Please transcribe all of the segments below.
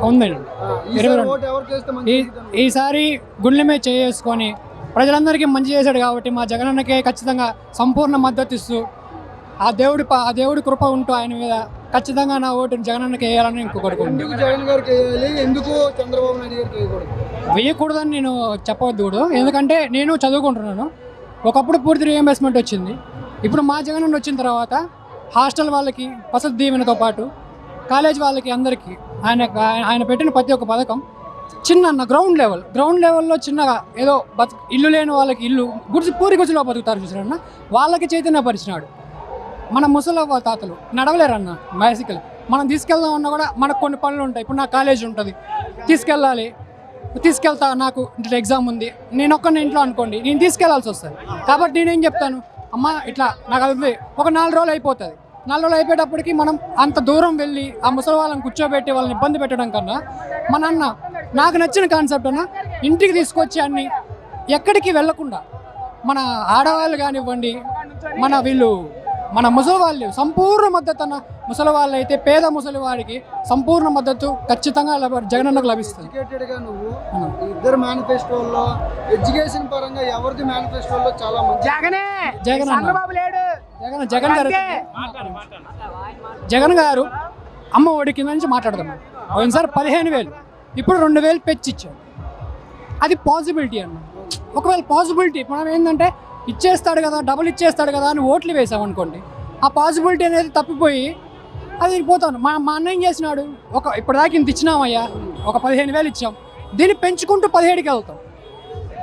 ఉందండి. ఈసారి గుండెల మీద చేసుకొని ప్రజలందరికీ మంచి చేశాడు కాబట్టి మా జగనన్నకే ఖచ్చితంగా సంపూర్ణ మద్దతు ఇస్తూ ఆ దేవుడి కృప ఉంటూ ఆయన మీద ఖచ్చితంగా నా ఓటుని జగనన్నకి వేయాలని కోరుకుంటున్నాను. జగన్ గారికి వేయాలి, ఎందుకు చంద్రబాబు నాయుడు గారికి వేయకూడదని నేను చెప్పవద్దు కూడా, ఎందుకంటే నేను చదువుకుంటున్నాను. ఒకప్పుడు పూర్తి రీఎంబర్స్మెంట్ వచ్చింది. ఇప్పుడు మా జగనన్న వచ్చిన తర్వాత హాస్టల్ వాళ్ళకి వసతి దీవెనతో పాటు కాలేజ్ వాళ్ళకి అందరికీ ఆయన పెట్టిన ప్రతి ఒక్క పథకం చిన్న గ్రౌండ్ లెవెల్లో చిన్నగా ఏదో ఇల్లు లేని వాళ్ళకి ఇల్లు పూరి గుడిలో బతుకుతారు చూసారన్న, వాళ్ళకి చైతన్యపరిచినాడు. మన ముసలవ్వ తాతలు నడవలేరన్న బైసికల్, మనం తీసుకెళ్దాం అన్నా కూడా మనకు కొన్ని పనులు ఉంటాయి. ఇప్పుడు నా కాలేజ్ ఉంటుంది, తీసుకెళ్తా, నాకు ఎగ్జామ్ ఉంది, నేను ఒక్కరిని ఇంట్లో అనుకోండి, నేను తీసుకెళ్లాల్సి వస్తుంది. కాబట్టి నేనేం చెప్తాను, అమ్మ ఇట్లా నాకు అది ఒక 4 రోజులు అయిపోతుంది. 4 రోజులు అయిపోయేటప్పటికి మనం అంత దూరం వెళ్ళి ఆ ముసలి వాళ్ళని కూర్చోబెట్టి వాళ్ళని ఇబ్బంది పెట్టడం కన్నా మన అన్న నాకు నచ్చిన కాన్సెప్ట్ అన్న ఇంటికి తీసుకొచ్చి అన్ని ఎక్కడికి వెళ్ళకుండా మన ఆడవాళ్ళు కానివ్వండి, మన ముసలి వాళ్ళు సంపూర్ణ మద్దతు అన్న, ముసలి వాళ్ళు అయితే పేద ముసలి వాడికి సంపూర్ణ మద్దతు ఖచ్చితంగా జగనన్నకు లభిస్తుంది. ఇద్దరు మేనిఫెస్టోల్లో ఎడ్యుకేషన్ పరంగా ఎవరిది మేనిఫెస్టోల్లో చాలా మంచి జగన్ గారు అమ్మ ఒడి కింద నుంచి మాట్లాడదాం. ఒకసారి 15,000 ఇప్పుడు 2,000 పెంచిచ్చాడు. అది పాసిబిలిటీ అన్న. ఒకవేళ పాసిబిలిటీ మనం ఏంటంటే ఇచ్చేస్తాడు కదా, డబుల్ ఇచ్చేస్తాడు కదా అని ఓట్లు వేసామనుకోండి, ఆ పాసిబిలిటీ అనేది తప్పిపోయి అది పోతాను. మా అన్న ఏం చేసినాడు, ఇప్పటిదాకా ఇంత ఇచ్చినామయ్యా, ఒక 15,000 ఇచ్చాం, దీన్ని పెంచుకుంటూ 17కి వెళ్తాం.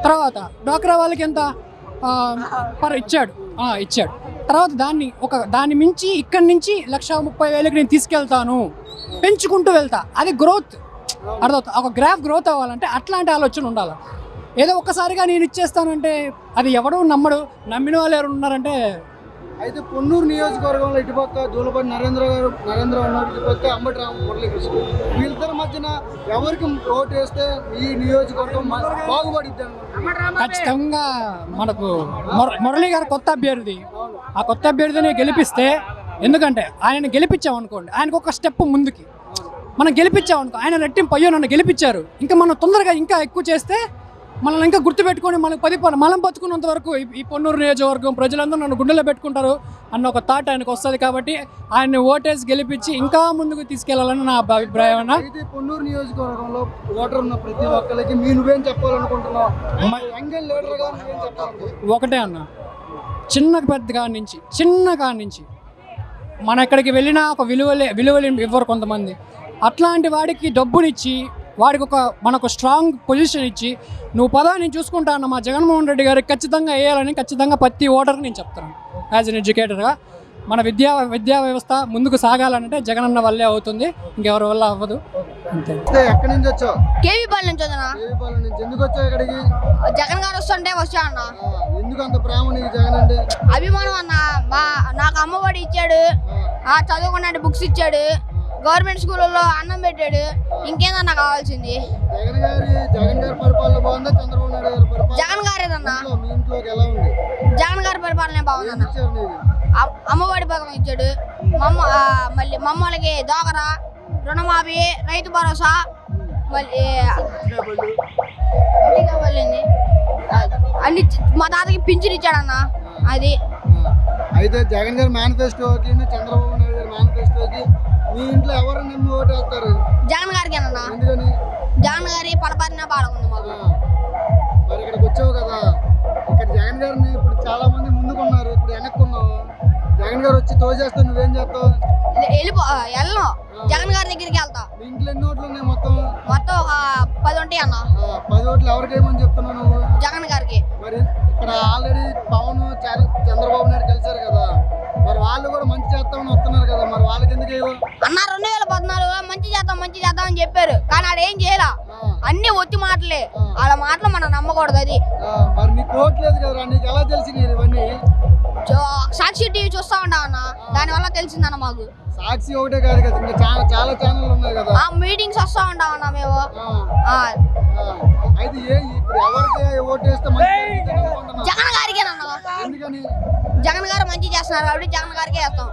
తర్వాత డ్వాక్రా వాళ్ళకి ఎంత ఇచ్చాడు. తర్వాత దాన్ని మించి ఇక్కడి నుంచి 1,30,000కి నేను తీసుకెళ్తాను, పెంచుకుంటూ వెళ్తా. అది గ్రోత్ అర్థమవుతుంది. ఒక గ్రాఫ్ గ్రోత్ అవ్వాలంటే అట్లాంటి ఆలోచన ఉండాలి. ఏదో ఒక్కసారిగా నేను ఇచ్చేస్తానంటే అది ఎవడూ నమ్మడు. నమ్మిన వాళ్ళు ఎవరు ఉన్నారంటే, అయితే పొన్నూరు నియోజకవర్గంలో ఇటుపక్క దూలపల్లి నరేంద్ర ఉన్నారు, ఇటుపక్క అంబటి మురళీకృష్ణ, వీళ్ళిద్దరి మధ్యన ఎవరికి ఓటు వేస్తే ఈ నియోజకవర్గం బాగుపడిద్ది? ఖచ్చితంగా మనకు మురళీ గారు కొత్త అభ్యర్థి. ఆ కొత్త అభ్యర్థిని గెలిపిస్తే, ఎందుకంటే ఆయన గెలిపించామనుకోండి, ఆయనకు ఒక స్టెప్ ముందుకి మనం గెలిపించామనుకో, ఆయన రెట్టింపు అయ్యో నన్ను గెలిపించారు, ఇంకా మనం తొందరగా ఇంకా ఎక్కువ చేస్తే మనల్ని ఇంకా గుర్తుపెట్టుకొని మనకు 10 మనం బతుకున్నంత వరకు ఈ పొన్నూరు నియోజకవర్గం ప్రజలందరూ నన్ను గుండెలో పెట్టుకుంటారు అన్న ఒక థాట్ ఆయనకు వస్తుంది. కాబట్టి ఆయన్ని ఓటేసి గెలిపించి ఇంకా ముందుకు తీసుకెళ్లాలని నా అభిప్రాయం అన్న. అయితే పొన్నూరు నియోజకవర్గంలో ఓటర్ ఉన్న ప్రతి ఒక్కరికి నువ్వేం చెప్పాలనుకుంటున్నావు? ఒకటే అన్న, చిన్న కాడి నుంచి మన ఎక్కడికి వెళ్ళినా ఒక విలువలు ఇవ్వరు కొంతమంది. అట్లాంటి వాడికి డబ్బునిచ్చి వాడికి మనకు స్ట్రాంగ్ పొజిషన్ ఇచ్చి నువ్వు నేను చూసుకుంటా అన్న మా జగన్మోహన్ రెడ్డి గారికి ఖచ్చితంగా వేయాలని ఖచ్చితంగా ప్రతి ఓటర్కి నేను చెప్తాను. యాజ్ అన్ ఎడ్యుకేటర్గా మన విద్యా వ్యవస్థ ముందుకు సాగాలంటే జగనన్న వల్లే అవుతుంది, ఇంకెవరి వల్ల అవ్వదు. అంతే. ఎక్కడి నుంచి వచ్చావు? కేవీపాలెం నుంచి వచ్చానా. ఎందుకు వచ్చావు ఇక్కడికి? జగన్ గారు వస్తుంటే వచ్చా అన్న. ఎందుకు అంత ప్రేమ నీకు జగన్ అంటే? అభిమానం అన్న. నాకు అమ్మఒడి ఇచ్చాడు, చదువుకున్న బుక్స్ ఇచ్చాడు, గవర్నమెంట్ స్కూల్లో అన్నం పెట్టాడు, ఇంకేదన్నా కావాల్సింది? జగన్ గారి పరిపాలన బాగుందా, చంద్రబాబు నాయుడు గారి పరిపాలన? జగన్ గారేదన్నా. మీ ఇంట్లోకి ఎలా ఉంది? జగన్ గారి పరిపాలన బాగుందన్న. అమ్మఒడి పథకం ఇచ్చాడు, మళ్ళీ మమ్మల్ని దోకరా, రుణమాఫీ, రైతు భరోసా, మళ్ళీ అన్ని మా తాతకి పింఛన్ ఇచ్చాడన్న. అది అయితే జగన్ గారి మేనిఫెస్టోకి చంద్రబాబు నాయుడు గారి మేనిఫెస్టోకి మీ ఇంట్లో ఎవరు నమ్మి ఓటు వేస్తారు? జగన్ గారికి అన్న. జగన్ గారి పడపడినా బాగుంది మాకు. మరి ఇక్కడికి వచ్చావు కదా, ఇక్కడ జగన్ గారిని ఇప్పుడు చాలా మంది ముందుకున్నారు, ఇప్పుడు వెనక్కున్నావు. జగన్ గారు వచ్చి తోచేస్తే నువ్వేం చేస్తావు? వెళ్ళను, జగన్ గారి దగ్గరికి వెళ్తా. మీ ఇంట్లో ఎన్ని ఓట్లు ఉన్నాయి మొత్తం? మొత్తం ఒక 10 ఉంటాయి అన్న. 10 ఓట్లు ఎవరికి వేయమని చెప్తున్నావు నువ్వు? జగన్ గారికి. మరి ఇక్కడ ఆల్రెడీ పవన్ చంద్రబాబు నాయుడు కలిసారు కదా, మరి వాళ్ళు కూడా మంచి చేస్తామని వస్తున్నారు కదా, మరి వాళ్ళకి ఎందుకు అన్న? 2014 మంచి చేద్దాం అని చెప్పారు, కానీ ఆడ ఏం చేయాల, అన్ని వచ్చి మాటలే. వాళ్ళ మాటలు మనం నమ్మకూడదు. అది మరి నీకు ఓట్లేదు కదా, నీకు ఎలా తెలిసింది ఇవన్నీ? సాక్షి టీవీ చూస్తా ఉంటా అన్న, దాని వల్ల తెలిసిందన్న మాకు. సాక్షి ఒకటే కాదు కదా, ఇంకా చాలా ఛానల్ ఉన్నాయి కదా. మీటింగ్స్ వస్తా ఉంటాం అన్న మేము. అయితే ఇప్పుడు ఎవరికి ఓటు వేస్తే జగన్ గారికేనన్నా. ఎందుకని? జగన్ గారు మంచి చేస్తున్నారు కాబట్టి జగన్ గారికే వేస్తాం.